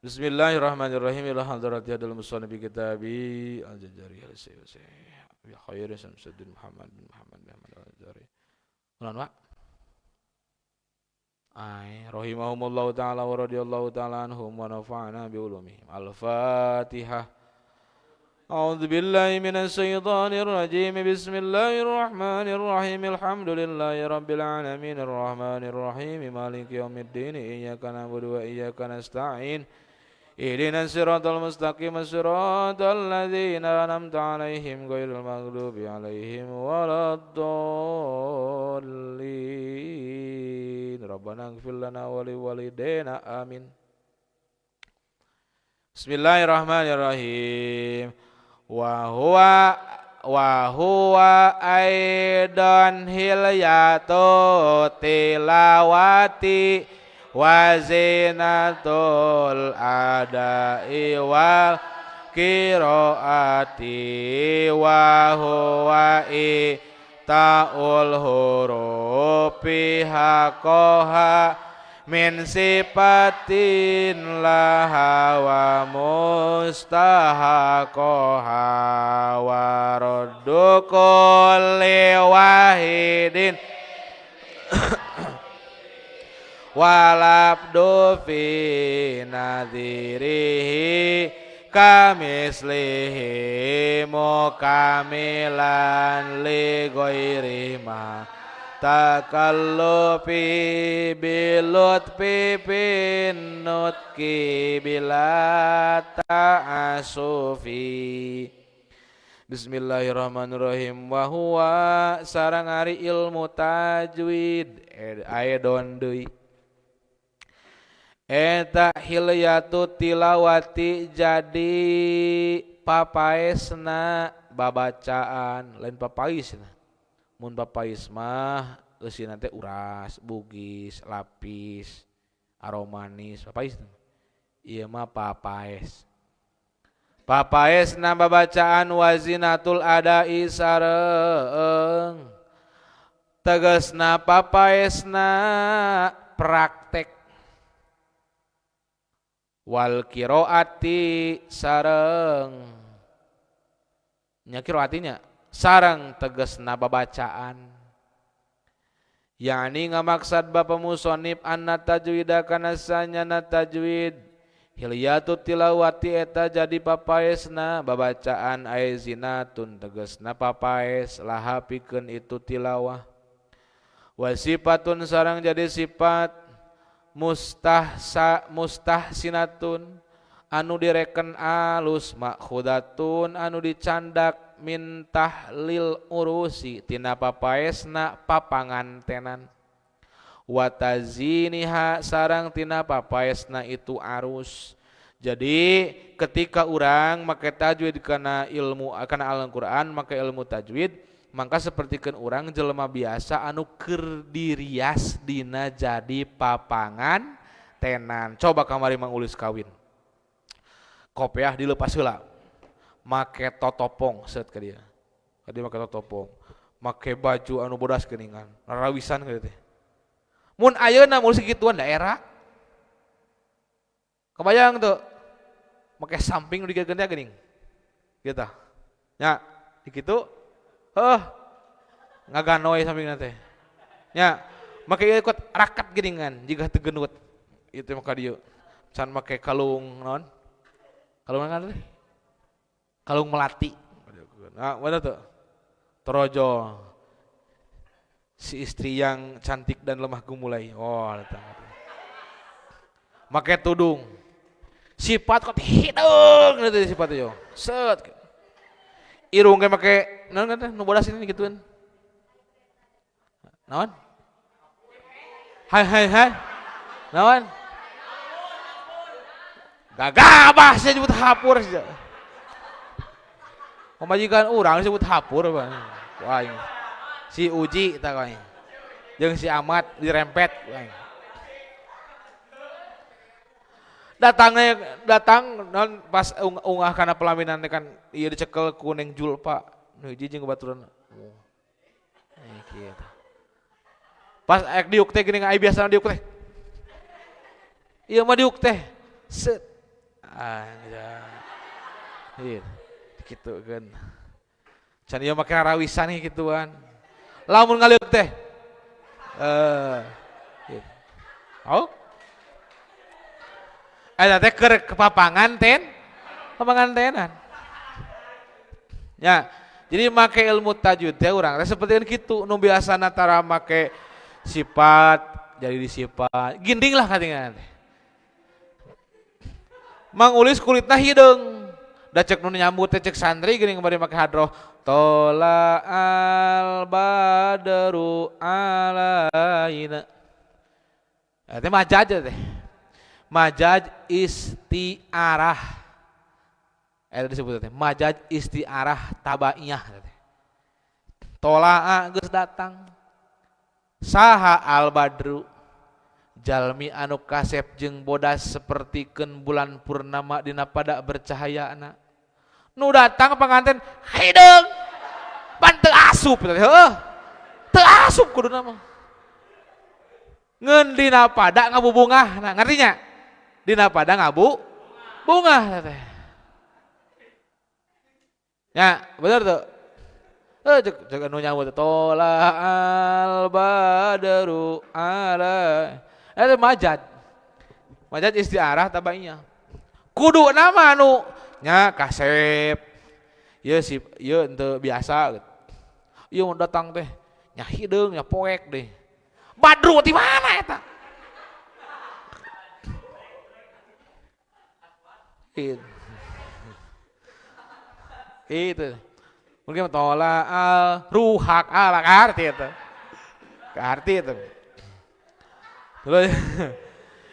Bismillahirrahmanirrahim. Ila hadrati hadal musannif bi kitabi al-Jazari al-Sayyid bi khairi Samsuddin Muhammad bin Muhammad bin Ahmad al-Jazari. Ulan Pak. Rahimahumullahu taala wa radhiyallahu taala anhum wa nafa'ana bi ulumihim. Al-Fatihah. A'udzu billahi minasy syaithanir rajim. Bismillahirrahmanirrahim. Alhamdulillahi rabbil alamin arrahmanir rahim maliki yaumiddin iyyaka na'budu wa iyyaka nasta'in. Ihdinas siratal mustaqim siratal ladzina an'amta 'alaihim ghairil maghdubi 'alaihim waladdallin. Rabbana ighfir lana wa liwalidayna amin. Bismillahirrahmanirrahim. Wa huwa aidan hilyatu tilawati wa zinatul adai wal qiraati wa huwa ta'ul hurufi haqqaha min sifatin laha wa mustahaqaha wa raddu kulli wahidin walabdu fi nadhirihi kamislihi mukamilan li ghairi ma takallufi bilutfi bin nutki bila ta'asufi. Bismillahirrahmanirrahim. Wa huwa sareng ari ilmu tajwid aedon deui. Eta hilyatu tilawati jadi papaesna babacaan lain papaisna. Mun papais mah eusina teh uras, bugis, lapis, aromanis, papais. Ieu mah papaes. Papaesna babacaan wazinatul adai sareng tegasna papaesna praktek wal qiraati sareng nya qiraatinya sareng tegasna babacaan yakni ngamaksad bapa musannif anna tajwida kana sanyana tajwid hilyatu tilawati eta jadi papaesna babacaan aizinatun tegasna papaes laha pikeun itu tilawah wa sifatun sareng jadi sifat mustahsinatun anu direken alus makhudatun anu dicandak min tahlil urusi tina papaesna papangantenan wa taziniha sareng tina papaesna itu arus. Jadi ketika urang make tajwid kana ilmu kana Al-Qur'an make ilmu tajwid maka sapertikeun urang jelema biasa anu keur dirias dina jadi papangan tenan. Coba kamari mangulis kawin. Kopiah dilepas heula. Make totopong set ka dia. Ka dia make totopong. Make baju anu bodas geuningan. Rarawisan ka teh. Mun ayeuna mulus kituan daerah. Kebayang tuh. Make samping nu digeugeunya geuning. Gitu. Nya, dikitu ngaganoy samping teh. Nya, make ikut rakat geuningan jiga teu geunut. Itu maka dieu. Can make kalung naon? Kalung naon teh? Kalung melati. Nah, mana tuh? Torojo. Si istri yang cantik dan lemah gemulai. Oh, datang. Make tudung. Sifat kok hidung gitu sifat itu. Set. Irung ge make naon kan nu bodas ini gituan. Naon? Hai. Naon? Gagabah saya nyebut hapur saja. Pemajikan urang disebut hapur bang. Wah, si Uji tak kau jeung si Amat dirempet. Datang non pas ungah kana pelaminan kan ieu dicekel ku Neng Julpa. Nu hiji jeung baturan. Kieu. Pas ek diuk teh geuning ai biasana diuk teh. Ieu mah diuk teh. Set. Iya, gitu kan. Can ieu make rawisan gituan. Lamun ngaliuk teh. Gitu. Oh. Eta teh keur kepapangan papangantenan. Ya, jadi make ilmu tajwid teh urang teh saperti kitu nu biasana tara make sifat jadi disifat. Ginding lah katingan teh. Mang Ulis kulitna hideung. Da cek nu nyambut teh cek santri geuning bari make hadroh. Tola al badru alaina. Teh majaj teh. Majaj istiarah. Eta disebut teh majaj istiarah tabaiyah teh. Tolaa geus datang. Saha al badru jalmi anu kasep jeung bodas sapertikeun bulan purnama dina pada bercahayana. Nu datang panganten hideung pan teu asup heuh. Teu asup kuduna mah. Ngeun dina pada ngabubungah, nah ngerti nya? Dina pada ngabubungah teh. Ya, bener tuh. Cek anu nyambut tola al badru ala. Eta majad. Majad istiarah tabaiyah. Kudu nama anu nya kasep. Ieu henteu biasa. Ieu datang teh nya hideung nya poek deh. Badru di mana eta? Itu. Mungkin tola al ruhak ala arti itu. Arti itu. Terus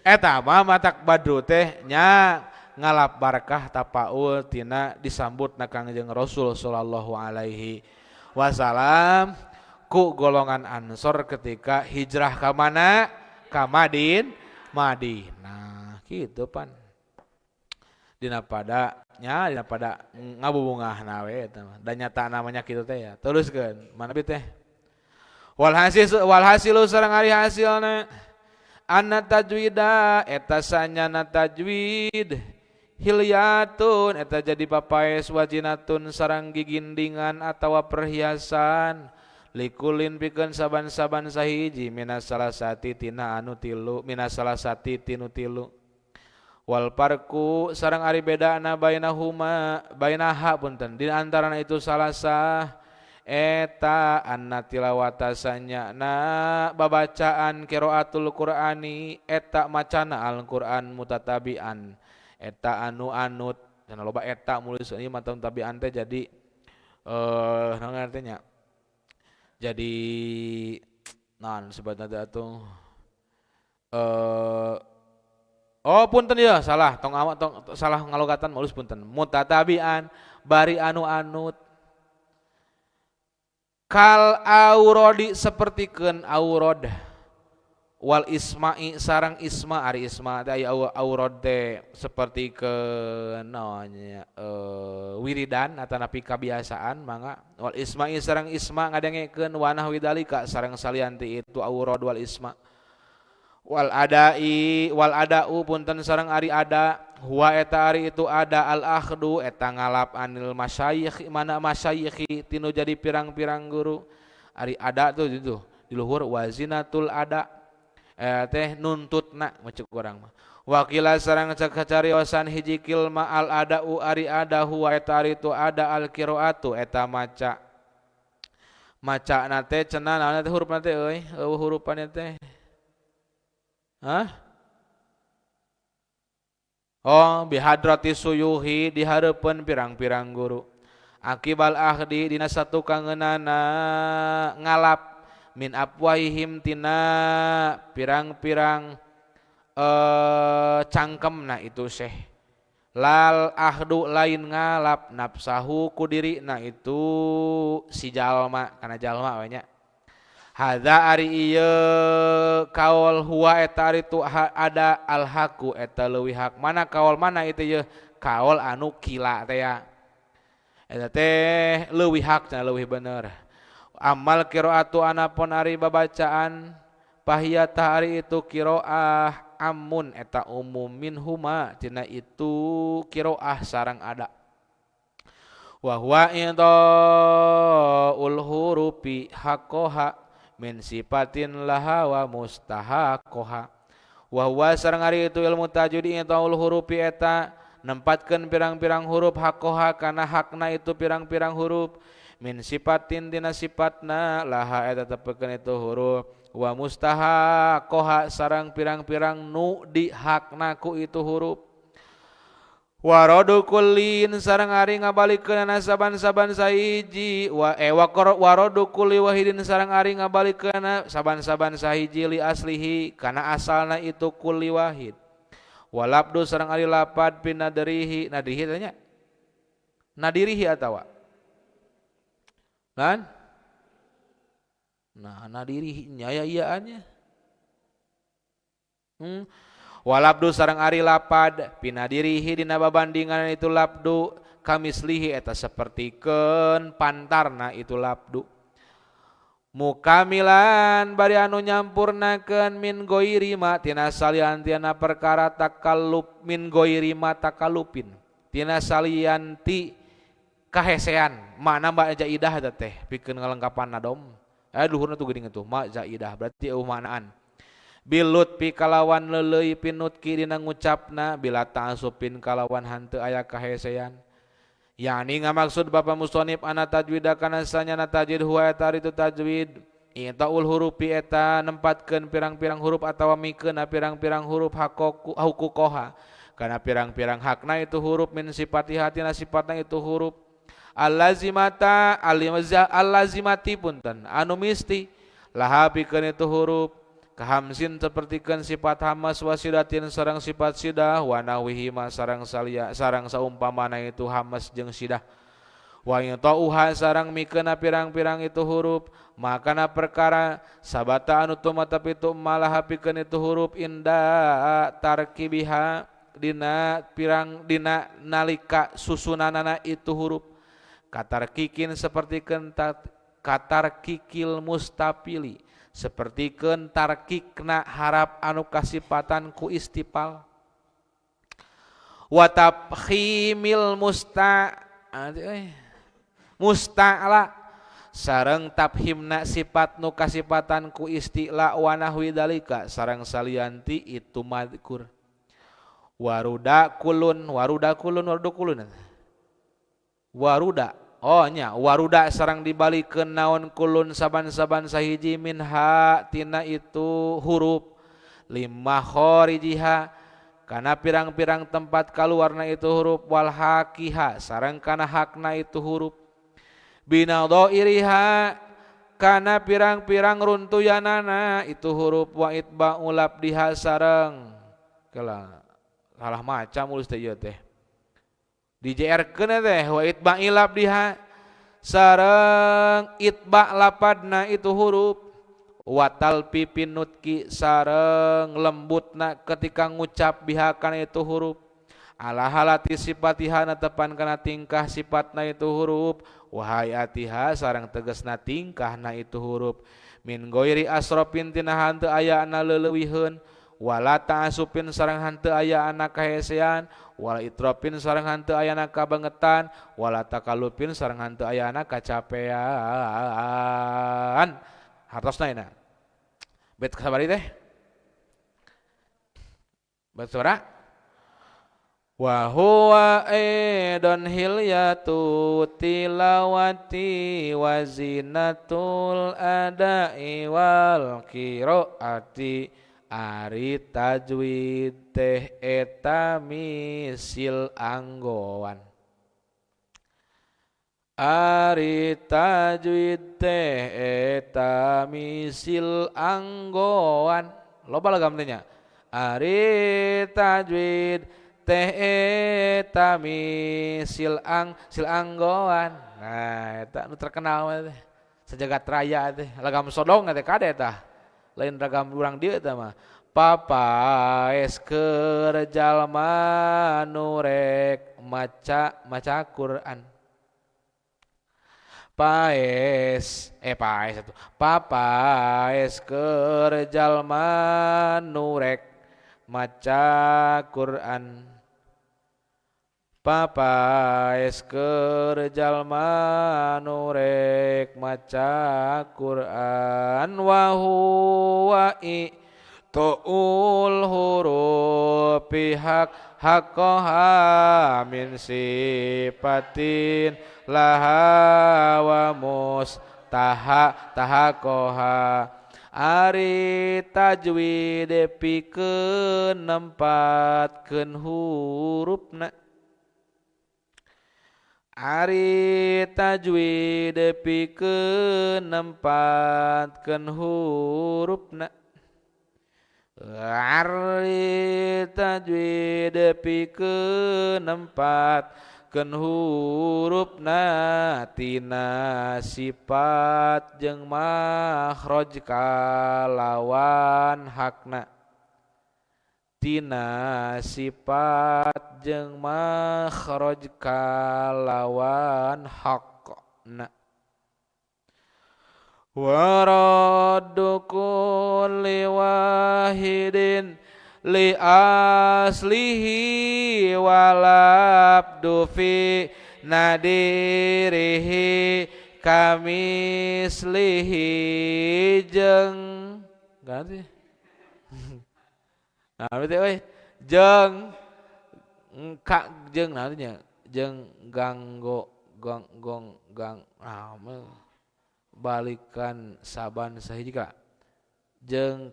eta mah matak badru teh nya ngalap barakah tapaul tina disambutna Kangjeng Rasul sallallahu alaihi wasallam ku golongan Ansor ketika hijrah ka mana? Ka Madinah. Kitu pan. Dina pada ngabubungahna we eta mah. Da nyata namanya kitu teh ya. Teruskeun. Mana bi teh? Walhasilu sareng ari hasilna anna tajwida eta sanyana tajwid hilyatun eta jadi papaes wajinatun sareng gigindingan atawa perhiasan likulin pikeun saban-saban sahiji minas salasati tina anu tilu minas salasati tinu tilu wal parku sareng ari bedana bainahuma bainaha punten di antarana itu salasa eta anna tilawatasannya na babacaan qiraatul qur'ani eta macana al-Qur'an mutatabian eta anu anut cenah loba eta mulus ieu mah tabian teh jadi naon artinya jadi naon sebutna teh atuh oh punten ya salah tong salah ngalogatan mulus punten mutatabian bari anu anut kal aurodi sapertikeun aurod wal isma'i sareng isma ari isma teh aya aurod teh sapertikeun naonnya wiridan atanapi kabiasaan mangga wal isma'i sareng isma ngadengekeun wanah widalika sareng salianti itu aurod wal isma wal ada'u punten sareng ari ada huwa eta ari itu ada al akhdu eta ngalap anil masyayikh mana masyayikhi tinu jadi pirang-pirang guru ari ada tuh itu di luhur wazinatul ada teh nuntutna macek urang mah wakila sareng cariosan hiji kilma al ada'u ari ada huwa eta ari itu ada al qiraatu eta maca na teh cenah naon teh hurufna teh euy hurufannya teh Oh bihadrati suyuhi dihareupeun pirang-pirang guru akibal ahdi dina satu kangeunana ngalap min apwahihim tina pirang-pirang cangkemna itu syekh lal ahdu lain ngalap nafsahu ku dirina itu si jalma kana jalma we nya hadza ari ieu kaul huwa eta ari tu ada alhaqu eta leuwih hak mana kaul mana itu ieu kaul anu kila teh ya eta teh leuwih hak cenah leuwih bener amal qiraatu anapun ari babacaan pahiyata ari itu qiraah amun eta umum minhuma tina itu qiraah sareng ada wa huwa ul hurufi haqqaha min sifatin laha wa mustahaqqaha wa huwa sareng ari itu ilmu tajwid ul hurufi eta nempatkeun pirang-pirang huruf haqqaha kana hakna itu pirang-pirang huruf min sifatin tina sifatna laha eta tepeukeun itu huruf wa mustahaqqaha sareng pirang-pirang nu di hakna ku itu huruf waradu kullin sareng ari ngabalikeun saban-saban sahiji waradu kulli wahidin sareng ari ngabalikeun saban-saban sahiji li aslihi kana asalna itu kulli wahid walabdu sareng ari lapad pinadrihi nadrihi tanya nadirihi atawa kan nah nadirihi nya ya iyaannya walabdu sareng ari lapad pinadirihi dina babandingan itu labdu kamislihi eta sapertikeun pantarna itu labdu mukamilan bari anu nyampurnakeun min goiri ma tina saliantina perkara takallub min goiri ma takallupin tina salianti kahesean mana mbak jaidah eta teh pikeun ngalengkapan nadom luhurna tuh geuning itu ma jaidah berarti umanaan bilut pi kalawan leuleui pinutki dina ngucapna bila ta'asupin kalawan hanteu aya kahesean yani ngamaksud Bapak musonif ana tajwid kana sanyana tajwid huwa eta itu tajwid itaul hurufi eta nempatkeun pirang-pirang huruf atawa mikeun pirang-pirang huruf haquqoha kana pirang-pirang hakna itu huruf min sifatiha tina sifatna itu huruf allazimati punten anu misti laha pikeun itu huruf kahamsin sepertikeun sifat hamas wasidatin sareng sifat sidah wa nahwihi ma sareng salia sareng saumpamana itu hamas jeung sidah wa yatauha sareng mikeun pirang-pirang itu huruf makana perkara sabata anu tumata pitu malah pikeun itu huruf inda tarkibiha dina pirang dina nalika susunanana itu huruf katarkikin sapertikeun katarkikil mustapili sapertikeun tarkikna harap anu kasifatan ku istifal wa tafkhimil musta'la sareng tafhimna sifat nu kasifatan ku istila wa nahwi dalika sareng salianti itu madkur waruda kulun waruda sareng dibalikeun naon kulun saban-saban sahiji minha tina itu huruf lima kharijiha kana pirang-pirang tempat kaluarna itu huruf wal haqiha sareng kana hakna itu huruf binadhairiha kana pirang-pirang runtuyanana itu huruf wa itba'u labdiha sareng kala salah maca mulus teh ieu teh dijerkeun teh wa itba'i labdiha sareng itba lapadna itu huruf watal pipin nutki sareng lembutna ketika ngucap biha kana itu huruf ala halati sifatiha natepan kana tingkah sifatna itu huruf wahayatiha sareng tegasna tingkahna itu huruf min goiri asrofin tina hanteu aya ana leuleuwihun wala ta'asupin sareng hanteu aya ana kahesean wala itrofin sareng hanteu aya ana kabangetan wala takalupin sareng hanteu aya ana kacapean hartosna ina bet sabari teh bet suara wa huwa aidon hilyatu tilawati wa zinatul adai wal qiraati ari tajwid teh eta misil anggoan ari tajwid teh eta misil anggoan loba lagam tanya ari tajwid teh eta misil anggoan nah eta nu terkenal teh sajagat raya teh lagam sodong teh kade tah lain ragam urang dieu eta mah papaes keur jalma nu rek maca Quran papaes keur jalma nu rek maca Quran papaes keur jalma nu rek maca Quran wa huwa tu'ul huruf pihak haqqaha min sifatin laha wa tahaqoha ari tajwid pikeun nempatkeun hurufna ari tajwid pikeun nempatkeun hurufna ari tajwid pikeun nempatkeun hurufna tina sifat jeung makhraj kalawan hakna tina sifat jeung makhraj kalawan hakna wa raddu kulli wahidin li aslihi walabdu fi nadirihi kamislihi jeung ganti nah berarti euy jeung ka jeung nantinya jeung ganggo gong balikan saban sahiji ka jeung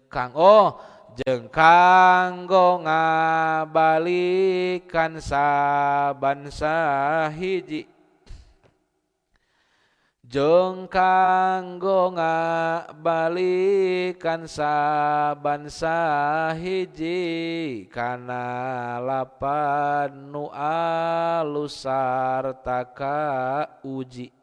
kanggo ngabalikan saban sahiji jeung kanggo ngabalikan saban sahiji kana lapan nu alus sarta kauji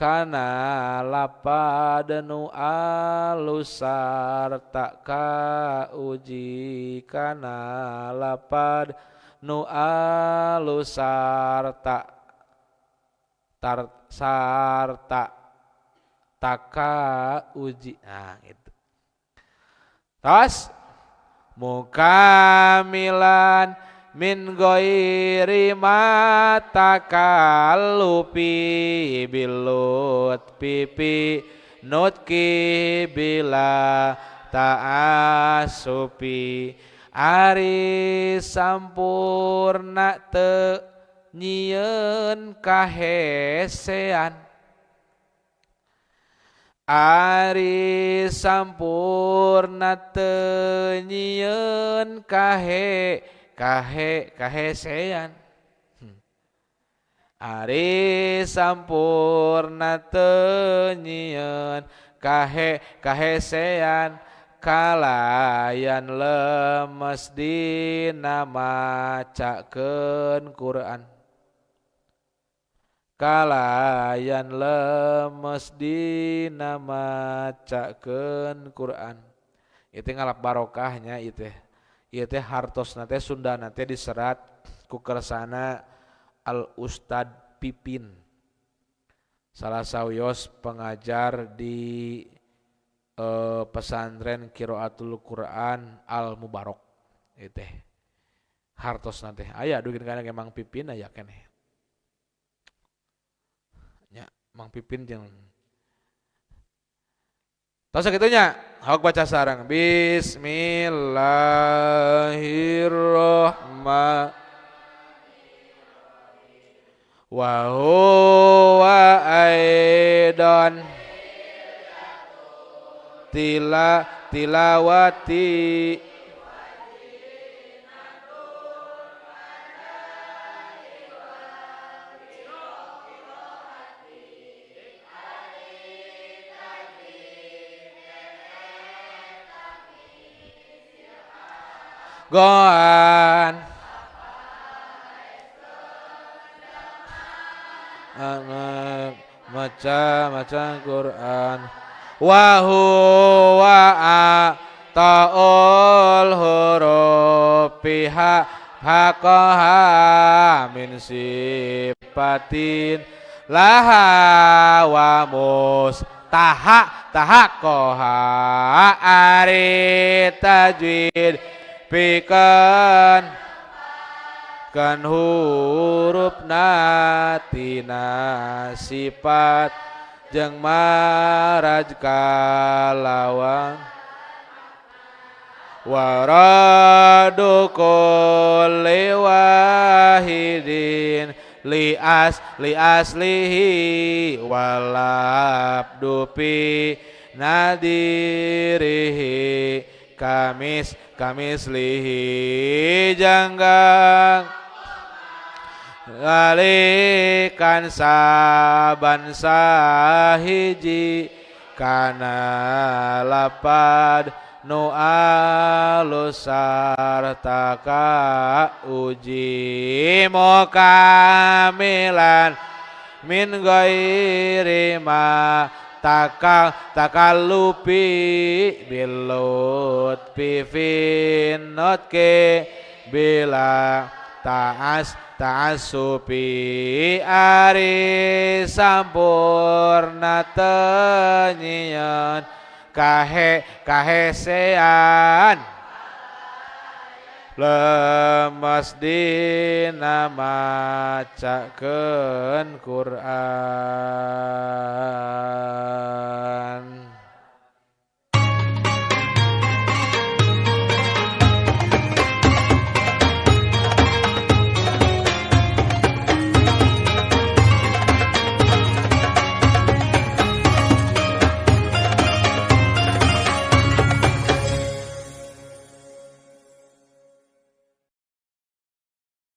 kana lapad nu alus sarta kauji kana lapad nu alus sarta takauji nah itu tos mukamilan min ghairi ma takallufi bilut pipi nutki bila ta'asupi ari sampurna teu nyieun kahesean ari sampurna teu nyieun kahesean ari sampurna teu nyieun kahesean kalayan lemes dina macakeun Quran kalayan lemes dina macakeun Quran itu ngalap barokahnya itu teh hartosna teh Sundana teh diserat ku kersana Al Ustad Pipin salah sawios pengajar di pesantren Qiraatul Quran Al Mubarok itu teh hartosna teh aya dugi kana Mang Pipin aya keneh nya Mang Pipin jeung tos sakitunya hok baca sareng bismillahirrahmanirrahim wa huwa aidan tilawati goan anak maca Quran wa huwa ta'ul huruf haqqaha min sifatin laha wa tahakoha ari tajwid pikeun kan huruf natina sifat jeung maraj kalawang waradu kulli wahidin li aslihi walabdu fi nadirihi kamis lihi janggang ngalikan saban sahiji kana lapad nu alus sarta ka uji mukamilan min ghairi ma takallupi bilut pifinot ke bila ta'assupi ari sampurna tenyian kahesean lemes dina macakeun Quran.